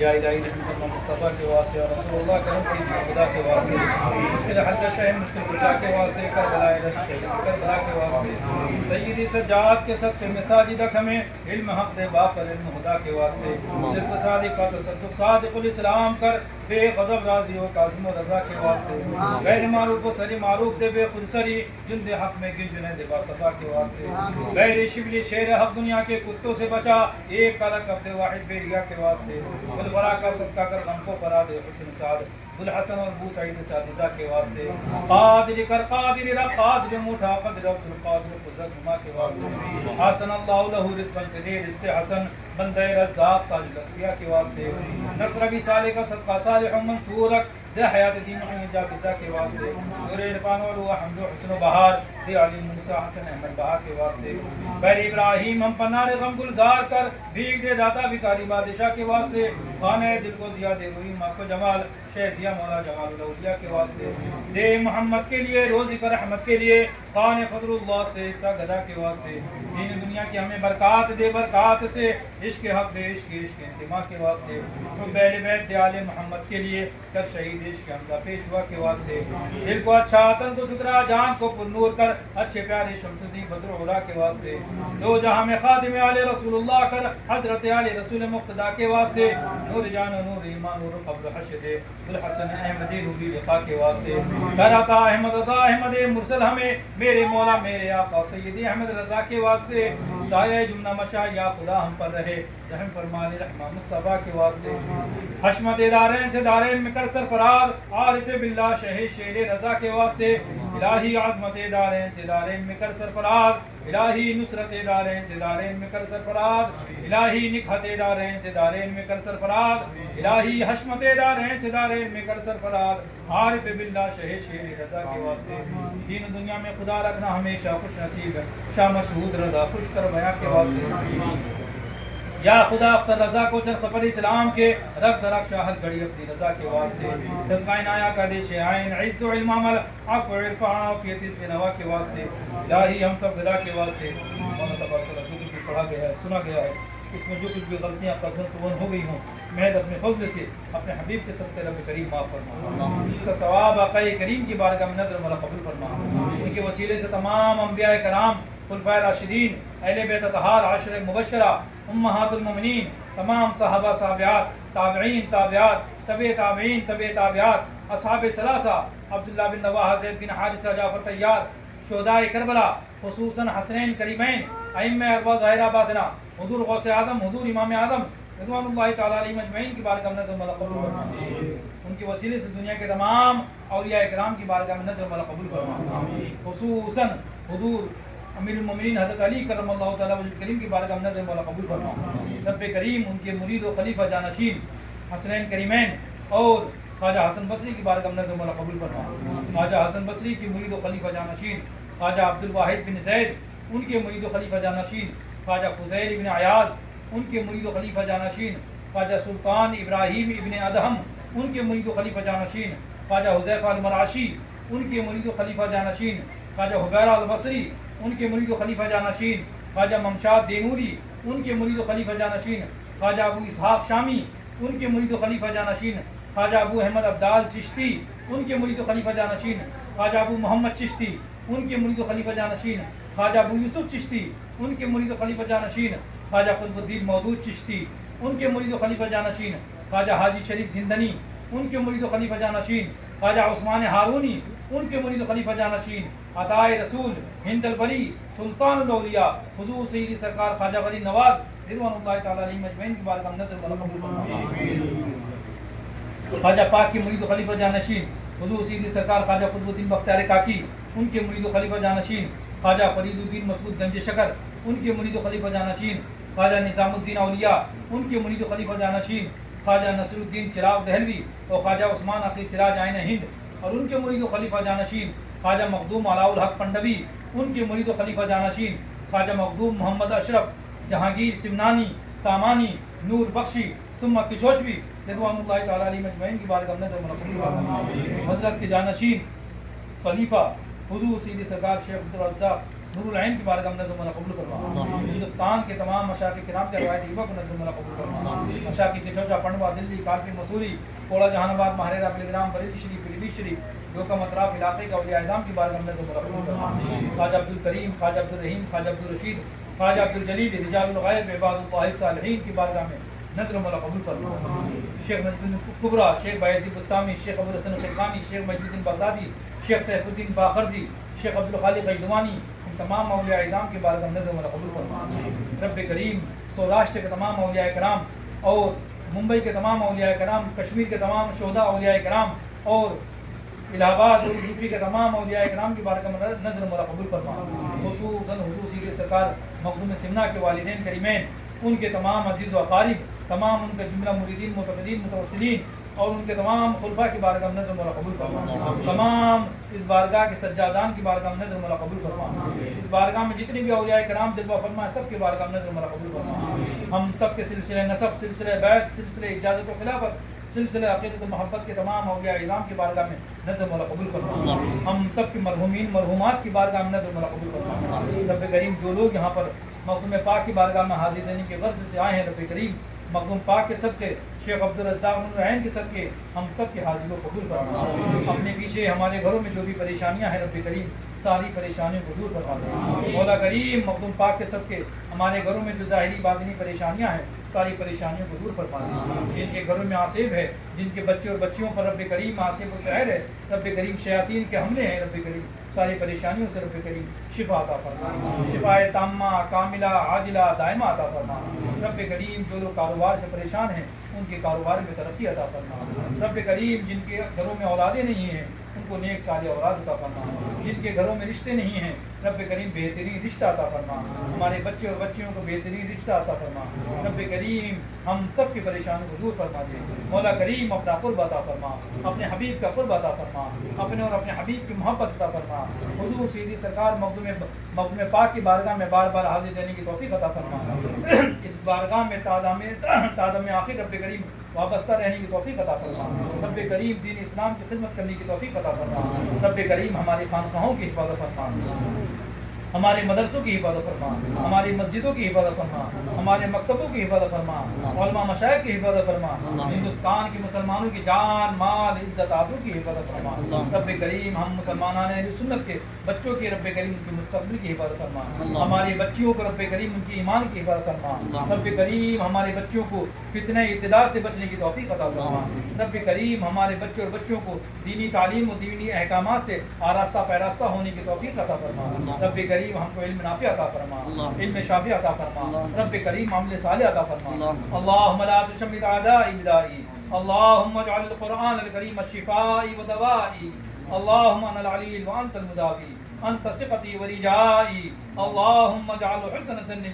یا الہی محمد مصطفیٰ کے واسطے اور رسول اللہ کرم کی خدا کے واسطے، مشکل حل شہر مشکل کشا کے واسطے، کربلا کربلا کے واسطے، سیدی سجاد کے صدقے مساجدک ہمیں علم حق دے باقر علم خدا کے واسطے، صدق صادق کا تصدق صادق الاسلام کر، بے غضب راضی ہو کاظم و رضا کے واسطے، غیر معروف و سری معروف دے بے خود سری جن دے حق میں گن جنہیں دے باصفا کے واسطے، غیر شبلی شیر حق دنیا کے کتوں سے بچا، ایک کالک عبد واحد بیریا کے واسطے، البرا کا صدقہ کر غم کو فرا دے حسن سعد الحسن اور ابو سعید سعدزہ کے واسطے، قادر کر قادر رب قادر مٹھا قدر عبد القادر قدرت ہما کے واسطے، حسن اللہ لہو رزقا سے دے رزق حسن بندہ رزاق تاج الاسفیاء کے واسطے، نصر بھی صالح کا صدقہ صالح منصورک دے حیات دین محمد جابزہ کے واسطے، نور عرفان و روح حمد و حسن و بہار دے علی موسیٰ حسن احمد بہا کے واسطے، بیر ابراہیم ہم پنار غم گلزار کر بھیگ دے داتا بھکاری بادشاہ کے واسطے، خانہ دل کو دیا دے روی ماں کو جمال شہزیہ مولا جمال الاولیاء کے واسطے، دے محمد کے لیے روزی پر رحمت کے لیے خانہ فضل اللہ سے حصہ گدا کے واسطے، دین دنیا کی ہمیں برکات دے برکات سے عشق حق دے عشق عشق انتماء کے واسطے، حب اہل بیت دے آل محمد کے لیے کر شہید عشق حمزہ پیشوا کے واسطے، دل کو اچھا تن کو سترا جان کو پر نور کر اچھے پیارے شمس الدین بدر العلا کے واسطے، دو جہاں میں خادم آل رسول اللہ کر حضرت آل رسول مقتدیٰ کے واسطے، نور جان و نور ایمان نور قبر حشد الحسن احمد روبی لقا کے واسطے، کر عطا احمد مرسل ہمیں میرے مولا میرے آقا سید احمد رضا کے واسطے، سایہ جمنہ مشاہ یا خدا ہم پر رہے رحم فرمان رحمہ مصطفیٰ کے واسطے، حشمت دارین سے دارین میں کر سرفراز عارف باللہ شہ شیر رضا کے واسطے، الہی عظمت دارین سے دارین میں کر سرفراز، الہی نصرت دارین سے دارین میں کر سرفراز، الہی نکھت دارین سے دارین میں کر سرفراز، الہی حشمت دارین سے دارین میں کر سرفراز، عارف باللہ شہ شیر رضا کے واسطے، دین دنیا میں خدا رکھنا ہمیشہ خوش نصیب ہے، شاہ مشہود رضا خوش کر بیاں کے واسطے، یا خدا اختر رضا کو چرخ پر اسلام کے رکھ درخ شاہد گھڑی اپنی رضا کے واسطے، صدقہ آیا کا دیش آئین عز و علم عمل عفو عرف عافیت اس میں نوا کے واسطے، الہی ہم سب گدا کے واسطے، مولا تبارک و تعالیٰ جو کچھ بھی پڑھا گیا ہے سنا گیا ہے اس میں جو کچھ بھی غلطیاں قصداً سبن ہو گئی ہوں محض اپنے فضل سے اپنے حبیب کے صدقے رب کریم معاف فرما، اس کا ثواب آقا کریم کی بارگاہ میں نظر مولا قبول فرما، ان کے وسیلے سے تمام انبیاء کرام خلفائے راشدین اہل بیت اطہار عشر مبشرہ امہات المومنین تمام صحابہ صحابیات تابعین تابعات طبع تابعات اصحاب ثلاثہ عبداللہ بن رواحہ زید بن حارثہ جعفر طیار شہدائے کربلا خصوصاً حسنین کریمین ائمہ اربعہ ظاہرہ باطنہ حضور غوث اعظم حضور امام اعظم رضوان اللہ تعالیٰ علیہ مجمعین کی بارگاہ میں نظر مولا قبول فرما، ان کے وسیلے سے دنیا کے تمام اولیاء کرام کی بارگاہ میں نظر مولا قبول فرما، خصوصاً حضور امیر المومنین حضرت علی کرم اللہ تعالیٰ وجہ کریم کی بارگاہ میں نظر مولا قبول فرما، رب کریم ان کے مرید و خلیفہ جانشین حسنین کریمین اور خواجہ حسن بصری کی بارگاہ میں نظر مولا قبول فرما، خواجہ حسن بصری کی مرید و خلیفہ جانشین خواجہ عبد الواحد بن زید ان کے مرید و خلیفہ جانشین خواجہ فضیل بن عیاض ان کے مرید و خلیفہ جانشین خواجہ سلطان ابراہیم ابن ادہم ان کے مرید و خلیفہ جانشین خواجہ حذیفہ المرعشی ان کے مرید و خلیفہ جانشین خواجہ حبیرہ البصری ان کے مرید و خلیفہ جانشین خواجہ ممشاد دینوری ان کے مرید و خلیفہ جانشین خواجہ ابو اسحاق شامی ان کے مرید و خلیفہ جانشین خواجہ ابو احمد عبدال چشتی ان کے مرید و خلیفہ جانشین خواجہ ابو محمد چشتی ان کے مرید و خلیفہ جانشین خواجہ ابو یوسف چشتی ان کے مرید و خلیفہ جانشین خواجہ قطب الدین مودود چشتی ان کے مرید و خلیفہ جانشین خواجہ حاجی شریف زندنی ان کے مرید و خلیفہ جانشین خواجہ عثمان ہارونی ان کے مرید و خلیفہ جانشین عطائے رسول ہند البری سلطان الاولیاء حضور سیدی سرکار خواجہ ولی نواب رضوان اللہ تعالیٰ علیہ مجمعین کی بارگاہ میں نظر مولا قبول فرما، خواجہ پاک کے مرید و خلیفہ جانشین حضور سیدی سرکار خواجہ قطب الدین بختیار کاکی ان کے مرید و خلیفہ جانشین خواجہ فرید الدین مسعود گنج شکر ان کے مرید و خلیفہ جانشین خواجہ نظام الدین اولیاء ان کے مرید و خلیفہ جانشین خواجہ نصر الدین چراغ دہلوی اور خواجہ عثمان عقی سراج عین ہند اور ان کے مرید و خلیفہ جانشین خواجہ مخدوم علاء الحق پنڈوی ان کے مرید و خلیفہ جانشین خواجہ مخدوم محمد اشرف جہانگیر سمنانی سامانی نور بخشی ثم کشوشوی رضوان اللہ تعالیٰ علیہ مجمعین کی بارگاہ میں نظر مولا حضرت کے جانشین خلیفہ حضور سیدی سرکار شیخ عبدالرزاق نور العین کی بارگاہ میں نظر مولا قبول فرما. ہندوستان کے تمام مشائخ کرام کے روایت ہبہ کو نظر مولا قبول فرما. مشائخ کے چھوچا پنڈوا دلی کالپی مسوری کوڑا جہان آباد مہاریرا بلگرام بریلی شریف پیلی شریف جو کا مطرف علاقے کا اولیاء اعظام کی بارگاہ میں نظر مولا قبول فرما. خواجہ عبدالکریم، خواجہ عبدالرحیم، خواجہ عبدالرشید، خواجہ عبدالجلیل رجال الغیب عباد اللہ الصالحین کی بارگاہ میں نظر مولا قبول فرما. شیخ نجم الدین کبریٰ، شیخ بایزید بستامی، شیخ ابو الحسن الشیخانی، شیخ مجید الدین بغدادی، شیخ سیف الدین باقردی، شیخ عبدالخالق ایدوانی، ان تمام اولیاء اعظام کی بارگاہ میں نظر مولا قبول فرما. رب کریم سوراشٹر کے تمام اولیاء کرام اور ممبئی کے تمام اولیاء کرام، کشمیر کے تمام شہداء اولیاء کرام اور الہ آباد اور یو پی کے تمام اولیاء کرام کی بارگاہ میں نظر مولا قبول فرما. خصوصاً حضور سید سرکار مخدوم سمنا کے والدین کریمین، ان کے تمام عزیز و اقارب، تمام ان کے جملہ مریدین متقدین متوسلین اور ان کے تمام خلفاء کی بارگاہ میں نظر مولا قبول فرما. تمام اس بارگاہ کے سجادان کی بارگاہ میں نظر مولا قبول فرما. اس بارگاہ میں جتنے بھی اولیاء کرام جلوہ فرما سب کی بارگاہ میں نظر مولا قبول فرما. ہم سب کے سلسلہ نسب، سلسلہ بیعت، سلسلہ اجازت و خلافت، سلسلہ عقیدت و محبت کے تمام اولیاء اعظام کی بارگاہ میں نظر مولا قبول فرما. ہم سب کے مرحومین مرحومات کی بارگاہ میں نظر مولا قبول فرما. رب کریم جو لوگ یہاں پر مخدوم پاک کی بارگاہ میں حاضر دینے کے غرض سے آئے ہیں، رب کریم مخدوم پاک کے صدقے، شیخ عبدالرزاق نور العین کے صدقے ہم سب کے حاضری کو قبول فرما. اپنے پیچھے ہمارے گھروں میں جو بھی پریشانیاں ہیں رب کریم ساری پریشانیوں کو دور فرما دے. مولا کریم مخدوم پاک کے صدقے ہمارے گھروں میں جو ظاہری باطنی پریشانیاں ہیں ساری پریشانیوں کو دور فرما دے. جن کے گھروں میں آصیب ہے، جن کے بچے اور بچیوں پر رب کریم آصیب و سحر ہے، رب کریم شیاطین کے حملے ہیں، رب کریم ساری پریشانیوں سے رب کریم شفا عطا فرما. شفائے تامہ کاملہ عاجلہ دائمہ عطا فرما. رب کریم جو لوگ کاروبار سے پریشان ہیں ان کے کاروبار میں ترقی عطا فرما. رب کریم جن کے گھروں میں اولادیں نہیں ہیں ان کو نیک صالح اولاد عطا فرما. جن کے گھروں میں رشتے نہیں ہیں رب کریم بہترین رشتہ عطا فرما. ہمارے بچے اور بچیوں کو بہترین رشتہ عطا فرما. رب کریم ہم سب کی پریشانیوں کو دور فرما دے. مولا کریم اپنا قرب عطا فرما، اپنے حبیب کا قرب عطا فرما، اپنے اور اپنے حبیب کی محبت عطا فرما. حضور سیدی سرکار مخدوم پاک کی بارگاہ میں بار بار حاضر دینے کی توفیق عطا فرما. اس بارگاہ میں تادم آخر رب کریم وابستہ رہنے کی توفیق عطا فرما. رب کریم دین اسلام کی خدمت کرنے کی توفیق عطا فرما. رب کریم ہماری خانقاہوں کی حفاظت فرما، ہمارے مدرسوں کی حفاظت فرما، ہماری مسجدوں کی حفاظت فرما، ہمارے مکتبوں کی حفاظت فرما، علماء مشائخ کی حفاظت فرما. ہندوستان کے مسلمانوں کی جان مال عزت آبرو کی حفاظت فرما. رب کریم ہم مسلمانان اہل سنت کے بچوں کے رب کریم ان کی مستقبل کی حفاظت فرما. ہماری بچیوں کو رب کریم ان کی ایمان کی حفاظت فرما. رب کریم ہمارے بچوں کو فتنہ ابتدا سے بچنے کی توفیق عطا فرما. رب کریم ہمارے بچوں اور بچوں کو دینی تعلیم و دینی احکامات سے آراستہ پیراستہ ہونے کی توفیق عطا فرما. رب کریم ہم کو علم نافع عطا فرما، علم شافع عطا فرما. رب کریم عمل صالح عطا فرما. اللہم لا تشمت اعدائی بدائی، اللہم اجعل القرآن الکریم شفائی و دوائی. اللہم انا العلیل وانت المداوی، انت ثقتی و رجائی. اللہم اجعل حسن ظن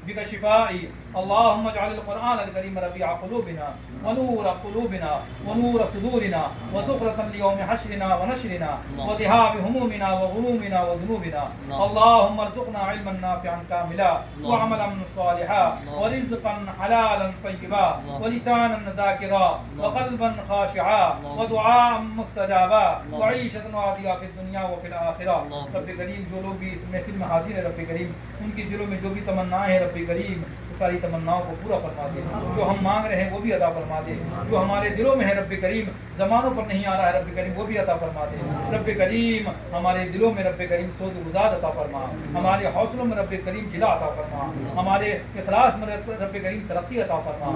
بک شفائی. اللہم اجعل القرآن الکریم ربیع قلوبنا ونور قلوبنا ونور صدورنا وزخرة لیوم حشرنا ونشرنا وذهاب همومنا وغمومنا وذنوبنا. اللہم ارزقنا علما نافعا کاملا وعملا صالحا ورزقا حلالا طیبا ولسانا ذاکرا وقلبا خاشعا ودعاء مستجابا وعیشة راضیہ فی الدنیا وفی الآخرہ. رب کریم جو لوگ بھی اس محفل میں حاضر ہے رب کریم ان کی دلوں میں جو بھی تمنائیں ہیں رب کریم ساری تمناؤں کو پورا فرما دے. جو ہم مانگ رہے ہیں وہ بھی عطا فرما دے. جو ہمارے دلوں میں ہے رب کریم زمانوں پر نہیں آ رہا ہے رب کریم وہ بھی عطا فرما دے. رب کریم ہمارے دلوں میں رب کریم سود گزار عطا فرما. ہمارے حوصلوں میں رب کریم جلا عطا فرما. ہمارے اخلاص میں رب کریم ترقی عطا فرما.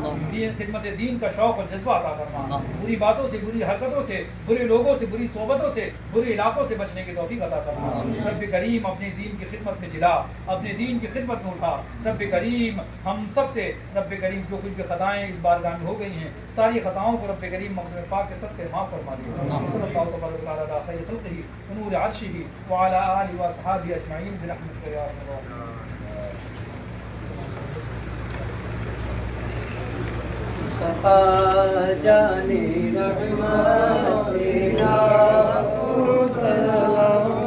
خدمت دین کا شوق اور جذبہ عطا فرما. بری باتوں سے، بری حرکتوں سے، برے لوگوں سے، بری صحبتوں سے، برے علاقوں سے بچنے کی توفیق عطا فرما. رب کریم اپنے دین کی خدمت میں جلا، اپنے دین کی خدمت میں اٹھا. رب کریم ہم سب سے رب کریم جو کچھ بھی خطائیں اس بارگاہ میں ہو گئی ہیں ساری خطاؤں کو رب کریم مخدوم پاک کے صدقے معاف فرما دے. صلی اللہ تبارک و تعالی علی خیر خلقہ ونور عرشہ وعلی آلہ واصحابہ اجمعین برحمتک یا ارحم الراحمین. مصطفیٰ جان رحمت تیرا سلام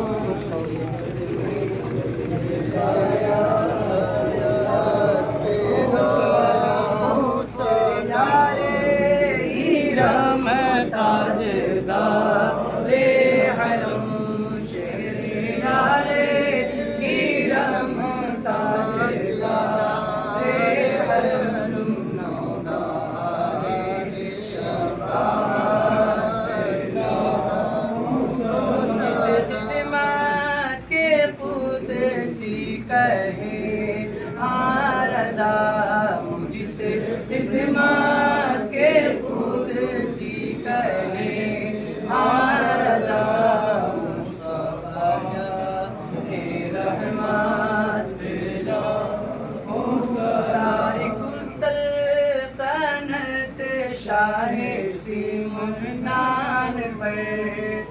شاہ سمنان پر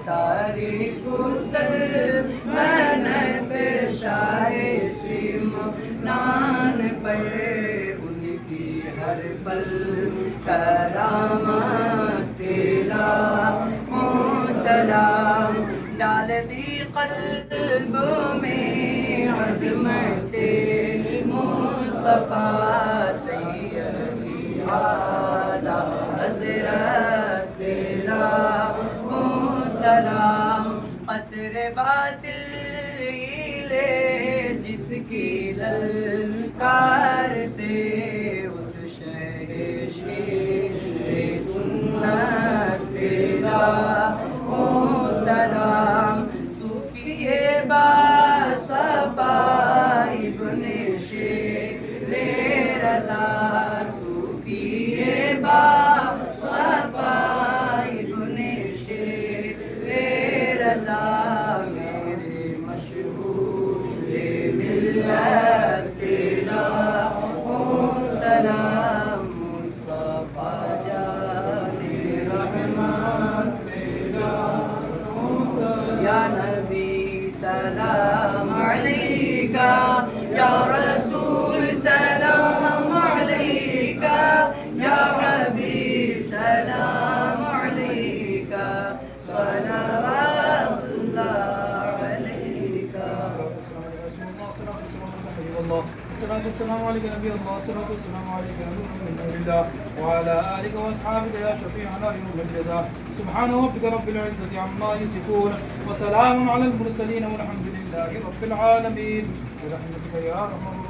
تاریخ سلطنت شاہ سمنان پر ان کی ہر پل کرامات لاکھوں سلام ڈال دی قلب میں عظمت مصطفیٰ سیدی اعلیٰ حضرت لاکھوں سلام قصر باطل ہیلے جس کی للکار سے اس شہ شیر سنت لاکھوں سلام صوفی با صفا ابن شیر رضا صوفی با صفا ابن شیر رضا میرے مشہور ملت لاکھوں سلام مصطفیٰ جان رحمان یا نبی سلام علیکہ یا رسول سلام علیکہ یا حبیب سلام علیکہ صلوات اللہ علیکہ الصلاة والسلام عليك نبي الله الصلاة والسلام عليك نور من نور الله وعلى آلك وأصحابك يا شفيعنا يوم الجزاء سبحان ربك رب العزة عما يصفون وسلام على المرسلين والحمد لله رب العالمين برحمتك يا أرحم